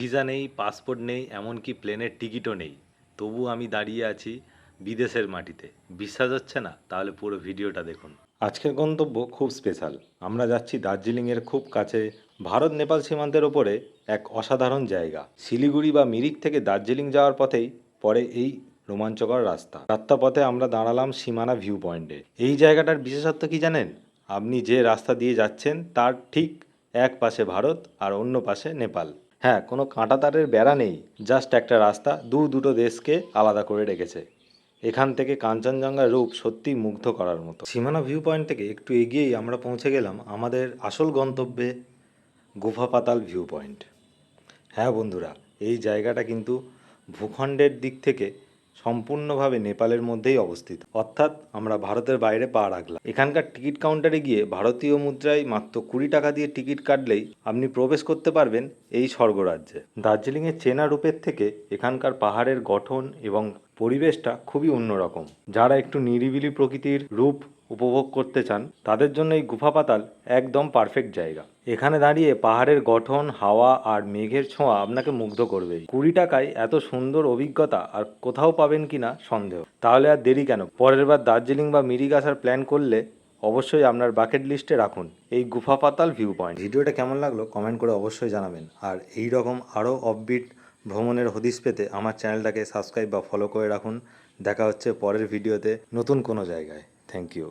Visa নেই, passport নেই, এমনকি প্লেনের টিকিটও নেই, তবু আমি দাঁড়িয়ে আছি বিদেশের মাটিতে। বিশ্বাস হচ্ছে না? তাহলে পুরো ভিডিওটা দেখুন। আজকের গন্তব্য খুব স্পেশাল। আমরা যাচ্ছি দার্জিলিংয়ের খুব কাছে, ভারত নেপাল সীমান্তের ওপরে এক অসাধারণ জায়গা। শিলিগুড়ি বা মিরিক থেকে দার্জিলিং যাওয়ার পথেই পড়ে এই রোমাঞ্চকর রাস্তা। যাত্রাপথে আমরা দাঁড়ালাম সীমানা ভিউ পয়েন্টে। এই জায়গাটার বিশেষত্ব কি জানেন? আপনি যে রাস্তা দিয়ে যাচ্ছেন তার ঠিক এক পাশে ভারত আর অন্য পাশে নেপাল। হ্যাঁ, কোনো কাঁটাতারের বেড়া নেই, জাস্ট একটা রাস্তা দুটো দেশকে আলাদা করে রেখেছে। এখান থেকে কাঞ্চনজঙ্ঘার রূপ সত্যিই মুগ্ধ করার মতো। সীমানা ভিউ পয়েন্ট থেকে একটু এগিয়েই আমরা পৌঁছে গেলাম আমাদের আসল গন্তব্যে, গুফা পাতাল ভিউ পয়েন্ট। হ্যাঁ বন্ধুরা, এই জায়গাটা কিন্তু ভূখণ্ডের দিক থেকে সম্পূর্ণভাবে নেপালের মধ্যেই অবস্থিত, অর্থাৎ আমরা ভারতের বাইরে পা রাখলাম। এখানকার টিকিট কাউন্টারে গিয়ে ভারতীয় মুদ্রায় মাত্র 20 টাকা দিয়ে টিকিট কাটলেই আপনি প্রবেশ করতে পারবেন এই স্বর্গরাজ্যে। দার্জিলিংয়ের চেনা রূপের থেকে এখানকার পাহাড়ের গঠন এবং পরিবেশটা খুবই অন্যরকম। যারা একটু নিরিবিলি প্রকৃতির রূপ উপভোগ করতে চান তাদের জন্য এই গুফা পাতাল একদম পারফেক্ট জায়গা। এখানে দাঁড়িয়ে পাহাড়ের গঠন, হাওয়া আর মেঘের ছোঁয়া আপনাকে মুগ্ধ করবেই। 20 টাকায় এত সুন্দর অভিজ্ঞতা আর কোথাও পাবেন কিনা সন্দেহ। তাহলে আর দেরি কেন, পরের বার দার্জিলিং বা মিরিক আসার প্ল্যান করলে অবশ্যই আপনার বাকেট লিস্টে রাখুন এই গুফা পাতাল ভিউ পয়েন্ট। ভিডিওটা কেমন লাগলো কমেন্ট করে অবশ্যই জানাবেন। আর এই রকম আরও অফবিট ভ্রমণের হদিশ পেতে আমার চ্যানেলটাকে সাবস্ক্রাইব বা ফলো করে রাখুন। দেখা হচ্ছে পরের ভিডিওতে নতুন কোনো জায়গায়। Thank you.